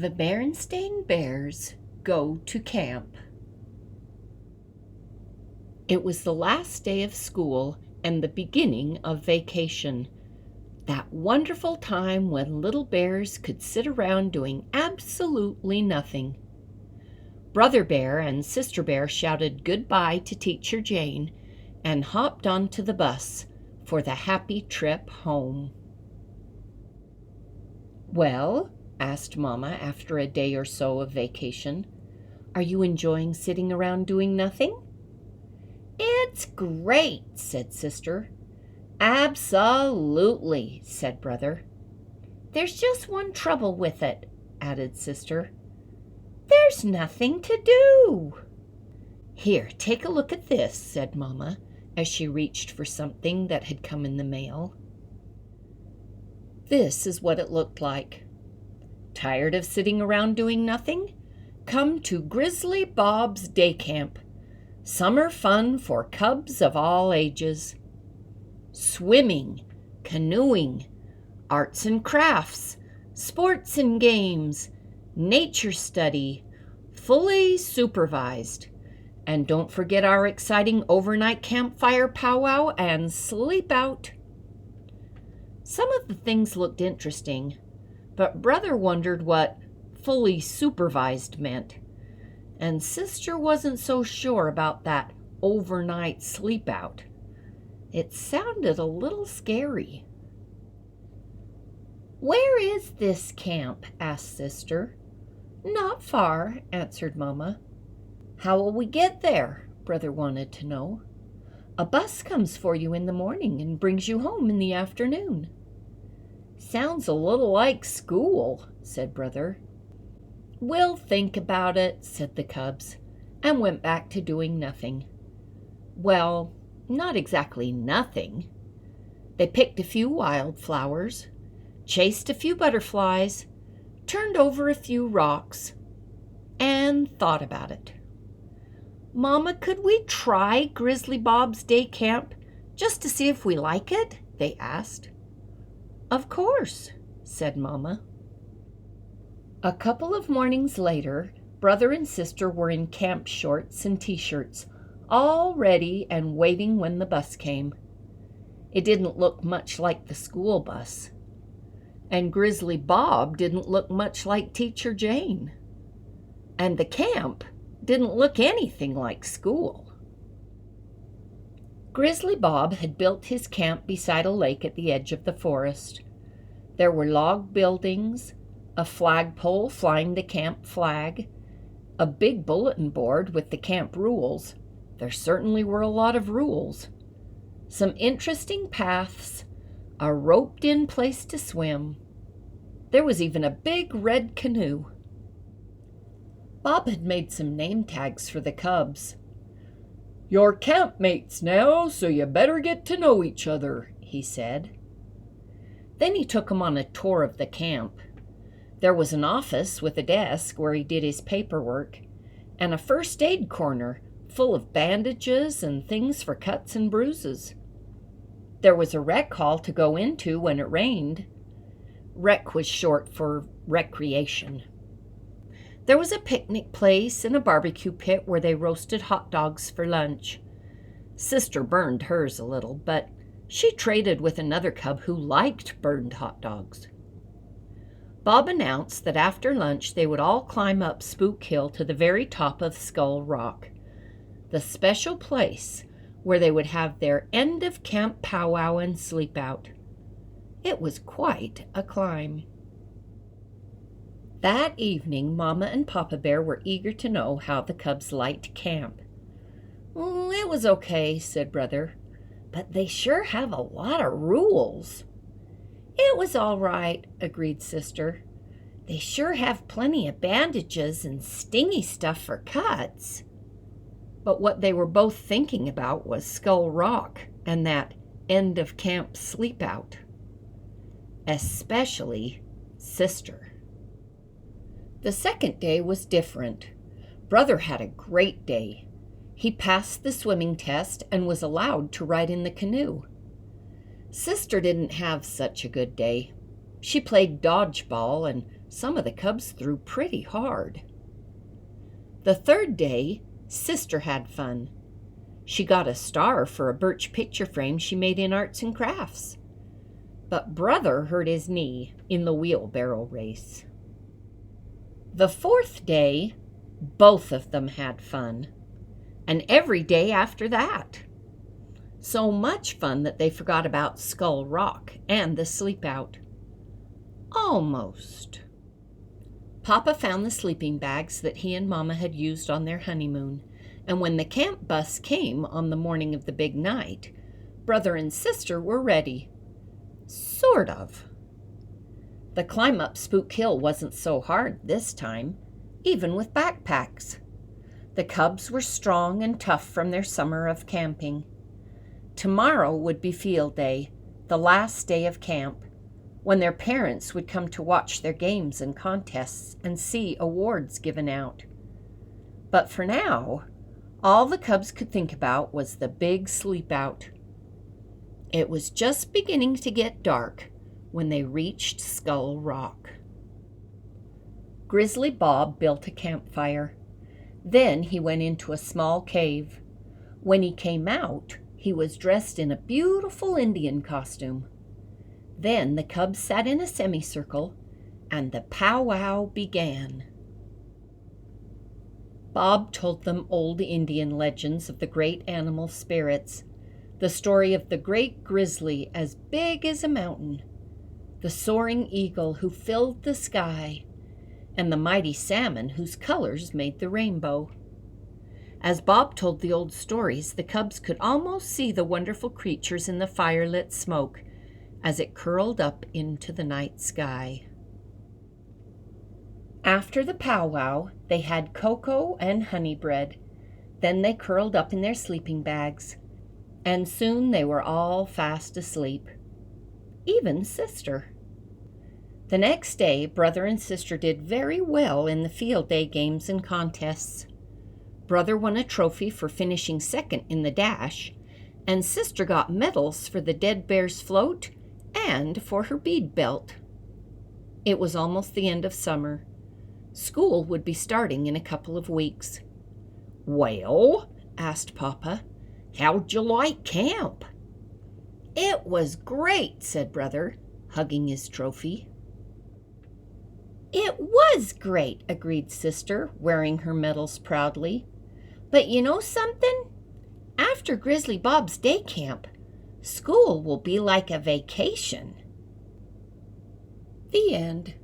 The Berenstain Bears Go to Camp. It was the last day of school and the beginning of vacation. That wonderful time when little bears could sit around doing absolutely nothing. Brother Bear and Sister Bear shouted goodbye to Teacher Jane and hopped onto the bus for the happy trip home. "Well," asked Mama after a day or so of vacation, "are you enjoying sitting around doing nothing?" "It's great," said Sister. "Absolutely," said Brother. "There's just one trouble with it," added Sister. "There's nothing to do." "Here, take a look at this," said Mama, as she reached for something that had come in the mail. This is what it looked like. Tired of sitting around doing nothing? Come to Grizzly Bob's Day Camp. Summer fun for cubs of all ages. Swimming, canoeing, arts and crafts, sports and games, nature study, fully supervised. And don't forget our exciting overnight campfire powwow and sleep out. Some of the things looked interesting, but Brother wondered what fully supervised meant, and Sister wasn't so sure about that overnight sleep out. It sounded a little scary. "Where is this camp?" asked Sister. "Not far," answered Mama. "How will we get there?" Brother wanted to know. "A bus comes for you in the morning and brings you home in the afternoon." "Sounds a little like school," said Brother. "We'll think about it," said the cubs, and went back to doing nothing. Well, not exactly nothing. They picked a few wildflowers, chased a few butterflies, turned over a few rocks, and thought about it. "Mama, could we try Grizzly Bob's Day Camp just to see if we like it?" they asked. "Of course," said Mama. A couple of mornings later, Brother and Sister were in camp shorts and t-shirts, all ready and waiting when the bus came. It didn't look much like the school bus. And Grizzly Bob didn't look much like Teacher Jane. And the camp didn't look anything like school. Grizzly Bob had built his camp beside a lake at the edge of the forest. There were log buildings, a flagpole flying the camp flag, a big bulletin board with the camp rules. There certainly were a lot of rules. Some interesting paths, a roped-in place to swim. There was even a big red canoe. Bob had made some name tags for the cubs. "You're campmates now, so you better get to know each other," he said. Then he took them on a tour of the camp. There was an office with a desk where he did his paperwork, and a first aid corner full of bandages and things for cuts and bruises. There was a rec hall to go into when it rained. Rec was short for recreation. There was a picnic place and a barbecue pit where they roasted hot dogs for lunch. Sister burned hers a little, but she traded with another cub who liked burned hot dogs. Bob announced that after lunch they would all climb up Spook Hill to the very top of Skull Rock, the special place where they would have their end-of-camp powwow and sleep out. It was quite a climb. That evening, Mama and Papa Bear were eager to know how the cubs liked camp. "It was okay," said Brother, "but they sure have a lot of rules." "It was all right," agreed Sister. "They sure have plenty of bandages and stingy stuff for cuts." But what they were both thinking about was Skull Rock and that end-of-camp sleep-out. Especially Sister. The second day was different. Brother had a great day. He passed the swimming test and was allowed to ride in the canoe. Sister didn't have such a good day. She played dodgeball and Some of the cubs threw pretty hard. The third day, Sister had fun. She got a star for a birch picture frame she made in arts and crafts. But Brother hurt his knee in the wheelbarrow race. The fourth day, both of them had fun. And every day after that. So much fun that they forgot about Skull Rock and the sleep out. Almost. Papa found the sleeping bags that he and Mama had used on their honeymoon, and when the camp bus came on the morning of the big night, Brother and Sister were ready. Sort of. The climb up Spook Hill wasn't so hard this time, even with backpacks. The cubs were strong and tough from their summer of camping. Tomorrow would be field day, the last day of camp, when their parents would come to watch their games and contests and see awards given out. But for now, all the cubs could think about was the big sleep out. It was just beginning to get dark when they reached Skull Rock. Grizzly Bob built a campfire. Then he went into a small cave. When he came out, he was dressed in a beautiful Indian costume. Then the cubs sat in a semicircle, and the powwow began. Bob told them old Indian legends of the great animal spirits, the story of the great grizzly as big as a mountain, the soaring eagle who filled the sky, and the mighty salmon whose colors made the rainbow. As Bob told the old stories, the cubs could almost see the wonderful creatures in the firelit smoke as it curled up into the night sky. After the powwow, they had cocoa and honey bread. Then they curled up in their sleeping bags, and soon they were all fast asleep. Even Sister. The next day, Brother and Sister did very well in the field day games and contests. Brother won a trophy for finishing second in the dash, and Sister got medals for the dead bear's float and for her bead belt. It was almost the end of summer. School would be starting in a couple of weeks. "Well," asked Papa, "how'd you like camp?" "It was great," said Brother, hugging his trophy. "It was great," agreed Sister, wearing her medals proudly. "But you know something? After Grizzly Bob's day camp, school will be like a vacation." The end.